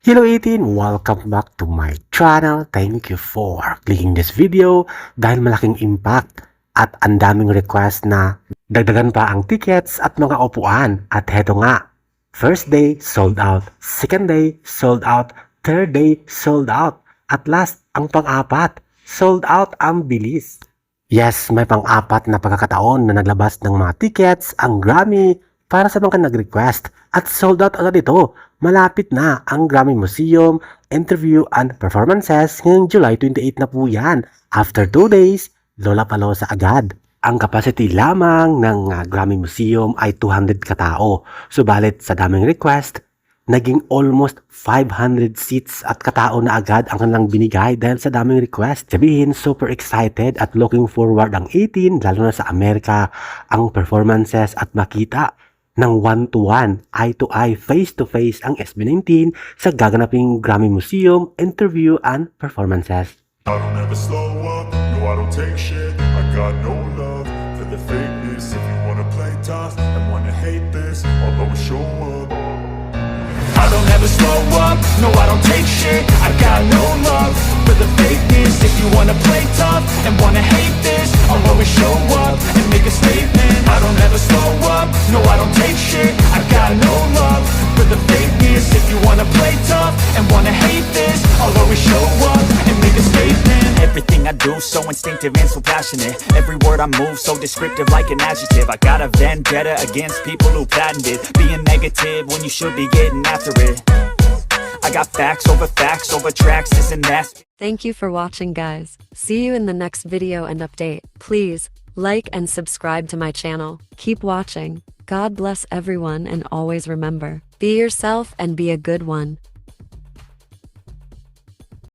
Hello 18! Welcome back to my channel. Thank you for clicking this video dahil malaking impact at ang daming request na dagdagan pa ang tickets at mga upuan. At heto nga, first day sold out, second day sold out, third day sold out, at last ang pang-apat sold out ang bilis. Yes, may pang-apat na pagkakataon na naglabas ng mga tickets ang Grammy para sa mga nag-request at sold out agad ito. Malapit na ang Grammy Museum, interview and performances ngayong July 28 na po yan. After 2 days, Lola Palosa agad. Ang capacity lamang ng Grammy Museum ay 200 katao. Subalit sa daming request, naging almost 500 seats at katao na agad ang kanilang binigay dahil sa daming request. Sabihin, super excited at looking forward ang 18, lalo na sa Amerika, ang performances at makita ng one-to-one, eye-to-eye, face-to-face ang SB19 sa gaganaping Grammy Museum, interview and performances. I don't ever slow up, no I don't take shit. I got no love for the fakeness. If you wanna play tough and wanna hate this, I'll always show up. I don't ever slow up, no I don't take shit. I got no love for the fakeness. If you wanna play tough and wanna hate this, I'll always show up and make a statement. I don't ever slow up, no I don't take shit. I got no love for the fakeness. If you wanna play tough and wanna hate this, I'll always show up and make a statement. Everything I do so instinctive and so passionate. Every word I move so descriptive like an adjective. I got a vendetta against people who patented being negative when you should be getting after it. I got facts over tracks, this and that. Thank you for watching, guys. See you in the next video and update. Please like and subscribe to my channel. Keep watching. God bless everyone and always remember, be yourself and be a good one.